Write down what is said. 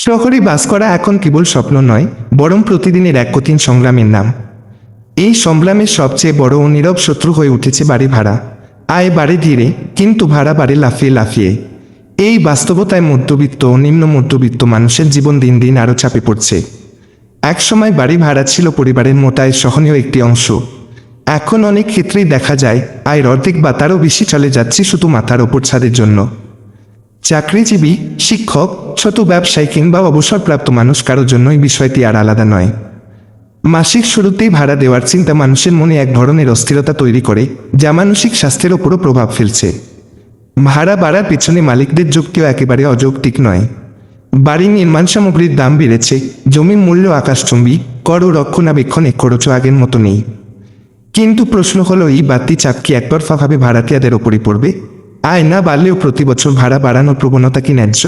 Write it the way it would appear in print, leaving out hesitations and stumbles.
শহরে বাস করা এখন কেবল স্বপ্ন নয়, বরং প্রতিদিনের এক কঠিন সংগ্রামের নাম। এই সংগ্রামের সবচেয়ে বড় ও নীরব শত্রু হয়ে উঠেছে বাড়ি ভাড়া। আয় বাড়ে ধীরে, কিন্তু ভাড়া বাড়ে লাফিয়ে লাফিয়ে। এই বাস্তবতায় মধ্যবিত্ত ও নিম্ন মধ্যবিত্ত মানুষের জীবন দিন দিন আরও চাপে পড়ছে। একসময় বাড়ি ভাড়া ছিল পরিবারের মোটায় সহনীয় একটি অংশ। এখন অনেক ক্ষেত্রেই দেখা যায় আয়ের অর্ধেক বা তারও বেশি চলে যাচ্ছে শুধু মাথার ওপর ছাদের জন্য। চাকরিজীবী, শিক্ষক, ছোট ব্যবসায়ী কিংবা অবসরপ্রাপ্ত মানুষ কারোর জন্যই বিষয়টি আর আলাদা নয়। মাসিক শুরুতেই ভাড়া দেওয়ার চিন্তা মানুষের মনে এক ধরনের অস্থিরতা তৈরি করে, যা মানসিক স্বাস্থ্যের ওপরও প্রভাব ফেলছে। ভাড়া বাড়ার পেছনে মালিকদের যুক্তিও একেবারে অযৌক্তিক নয়। বাড়ি নির্মাণ সামগ্রীর দাম বেড়েছে, জমির মূল্য আকাশচুম্বী, কর ও রক্ষণাবেক্ষণে খরচও আগের মতো নেই। কিন্তু প্রশ্ন হলো, এই বাড়তি চাপ কি একতরফাভাবে ভাড়াটিয়াদের ওপরই পড়বে? আয় না বাড়লেও প্রতি বছর ভাড়া বাড়ানোর প্রবণতা কি ন্যায্য?